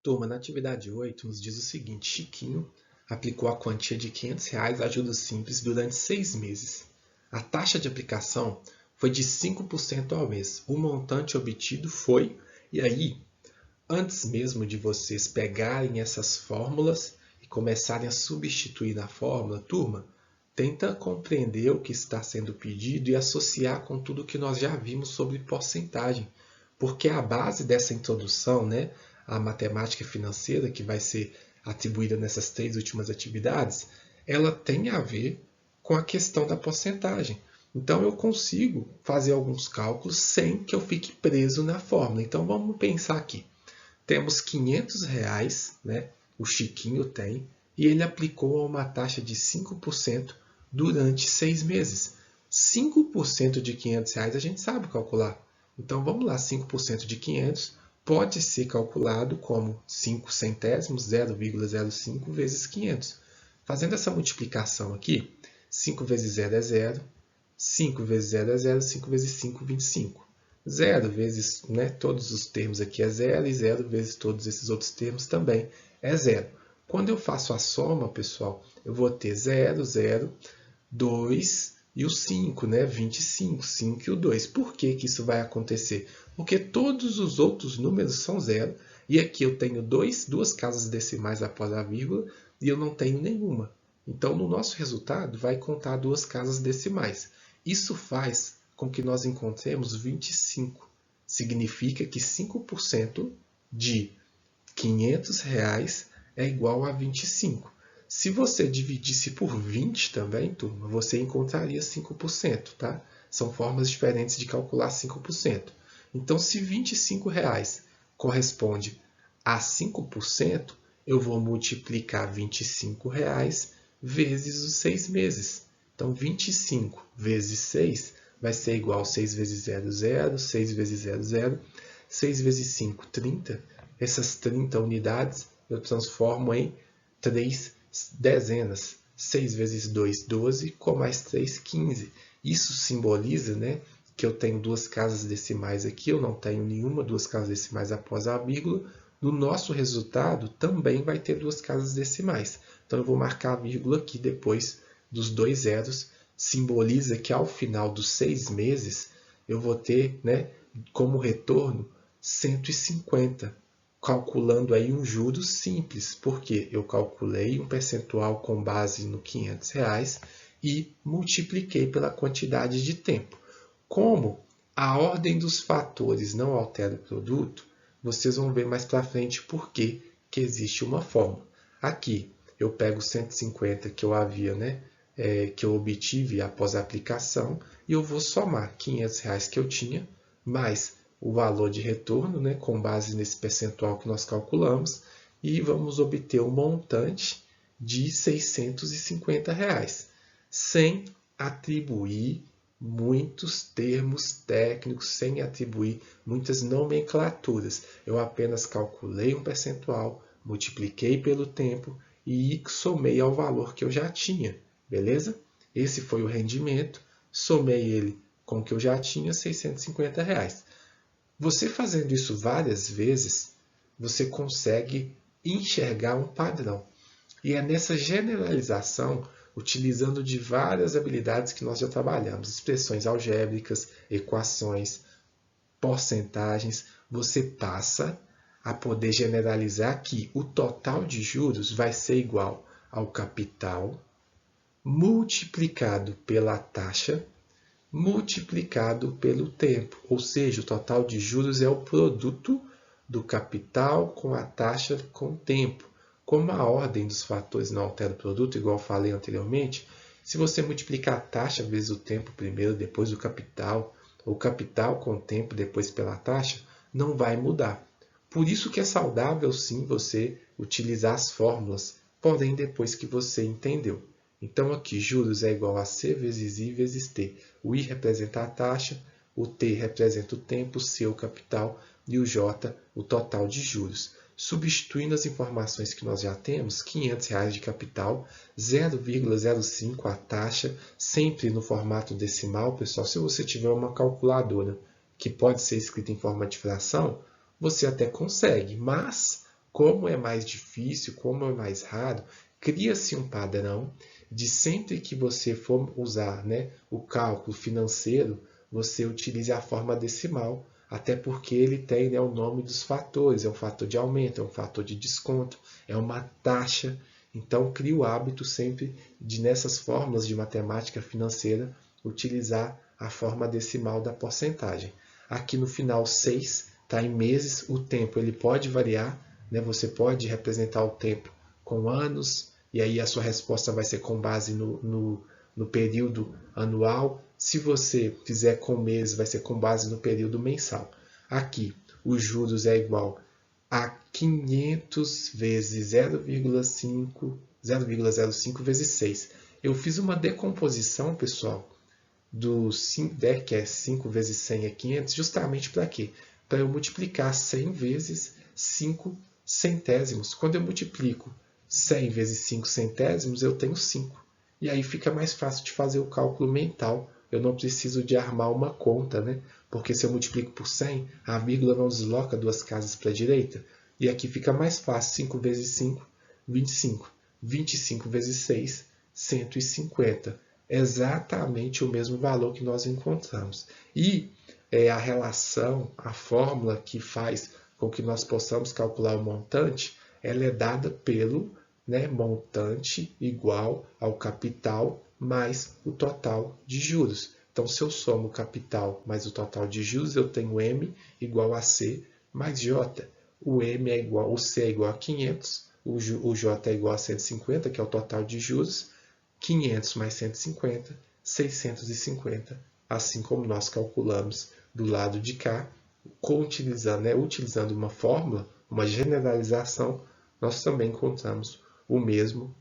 Turma, na atividade 8, nos diz o seguinte: Chiquinho aplicou a quantia de R$ 500 a juros simples durante 6 meses. A taxa de aplicação foi de 5% ao mês. O montante obtido foi... E aí, antes mesmo de vocês pegarem essas fórmulas e começarem a substituir na fórmula, turma, tenta compreender o que está sendo pedido e associar com tudo que nós já vimos sobre porcentagem. Porque a base dessa introdução, né, à matemática financeira, que vai ser atribuída nessas 3 últimas atividades, ela tem a ver com a questão da porcentagem. Então, eu consigo fazer alguns cálculos sem que eu fique preso na fórmula. Então, vamos pensar aqui. Temos R$ 500, né, o Chiquinho tem, e ele aplicou a uma taxa de 5% durante 6 meses. 5% de R$ 500 a gente sabe calcular. Então, vamos lá, 5% de 500 pode ser calculado como 5 centésimos, 0,05 vezes 500. Fazendo essa multiplicação aqui, 5 vezes 0 é 0, 5 vezes 0 é 0, 5 vezes 5, 25. 0 vezes, né, todos os termos aqui é 0, e 0 vezes todos esses outros termos também é 0. Quando eu faço a soma, pessoal, eu vou ter 0, 0, 2 e o 5, né? 25, 5 e o 2. Por que que isso vai acontecer? Porque todos os outros números são 0, e aqui eu tenho duas casas decimais após a vírgula, e eu não tenho nenhuma. Então, no nosso resultado, vai contar 2 casas decimais. Isso faz com que nós encontremos 25. Significa que 5% de R$ 500 é igual a 25. Se você dividisse por 20 também, turma, você encontraria 5%, tá? São formas diferentes de calcular 5%. Então, se R$ 25 corresponde a 5%, eu vou multiplicar R$ 25 vezes os 6 meses. Então, 25 vezes 6 vai ser igual a 6 vezes 0, 0, 6 vezes 0, 0, 6 vezes 5, 30. Essas 30 unidades eu transformo em 3 dezenas. 6 vezes 2, 12, com mais 3, 15. Isso simboliza, né, que eu tenho 2 casas decimais aqui, eu não tenho nenhuma 2 casas decimais após a vírgula. No nosso resultado também vai ter 2 casas decimais. Então eu vou marcar a vírgula aqui depois dos 2 zeros. Simboliza que ao final dos 6 meses eu vou ter, né, como retorno 150. Calculando aí um juros simples, porque eu calculei um percentual com base no R$ 500 e multipliquei pela quantidade de tempo. Como a ordem dos fatores não altera o produto, vocês vão ver mais para frente por que existe uma fórmula. Aqui eu pego 150 que eu havia, né, que eu obtive após a aplicação, e eu vou somar R$ 500 que eu tinha, mais o valor de retorno, né, com base nesse percentual que nós calculamos, e vamos obter um montante de R$ 650, sem atribuir muitos termos técnicos, sem atribuir muitas nomenclaturas. Eu apenas calculei um percentual, multipliquei pelo tempo e somei ao valor que eu já tinha, beleza? Esse foi o rendimento, somei ele com o que eu já tinha, R$ 650. Você fazendo isso várias vezes, você consegue enxergar um padrão. E é nessa generalização, utilizando de várias habilidades que nós já trabalhamos, expressões algébricas, equações, porcentagens, você passa a poder generalizar que o total de juros vai ser igual ao capital multiplicado pela taxa multiplicado pelo tempo, ou seja, o total de juros é o produto do capital com a taxa com o tempo. Como a ordem dos fatores não altera o produto, igual falei anteriormente, se você multiplicar a taxa vezes o tempo primeiro, depois o capital com o tempo, depois pela taxa, não vai mudar. Por isso que é saudável sim você utilizar as fórmulas, porém depois que você entendeu. Então, aqui, juros é igual a C vezes I vezes T. O I representa a taxa, o T representa o tempo, o C o capital e o J o total de juros. Substituindo as informações que nós já temos, R$ 500 de capital, 0,05 a taxa, sempre no formato decimal. Pessoal, se você tiver uma calculadora que pode ser escrita em forma de fração, você até consegue, mas Como é mais difícil, como é mais raro, cria-se um padrão de sempre que você for usar, né, o cálculo financeiro, você utilize a forma decimal, até porque ele tem, né, o nome dos fatores, é um fator de aumento, é um fator de desconto, é uma taxa. Então, crie o hábito sempre de, nessas fórmulas de matemática financeira, utilizar a forma decimal da porcentagem. Aqui no final 6 está em meses, o tempo ele pode variar, né? Você pode representar o tempo com anos, e aí a sua resposta vai ser com base no período anual. Se você fizer com mês, vai ser com base no período mensal. Aqui, os juros é igual a 500 vezes 0,05 vezes 6. Eu fiz uma decomposição, pessoal, do 5, que é 5 vezes 100 é 500, justamente para quê? Para eu multiplicar 100 vezes 5 centésimos. Quando eu multiplico 100 vezes 5 centésimos, eu tenho 5. E aí fica mais fácil de fazer o cálculo mental. Eu não preciso de armar uma conta, né? Porque se eu multiplico por 100, a vírgula não desloca duas casas para a direita. E aqui fica mais fácil. 5 vezes 5, 25. 25 vezes 6, 150. Exatamente o mesmo valor que nós encontramos. E a relação, a fórmula que faz com que nós possamos calcular o montante, ela é dada pelo, né, montante igual ao capital mais o total de juros. Então, se eu somo o capital mais o total de juros, eu tenho M igual a C mais J. O C é igual a 500, o J é igual a 150, que é o total de juros. 500 mais 150, 650, assim como nós calculamos do lado de cá, utilizando uma fórmula, uma generalização, nós também encontramos o mesmo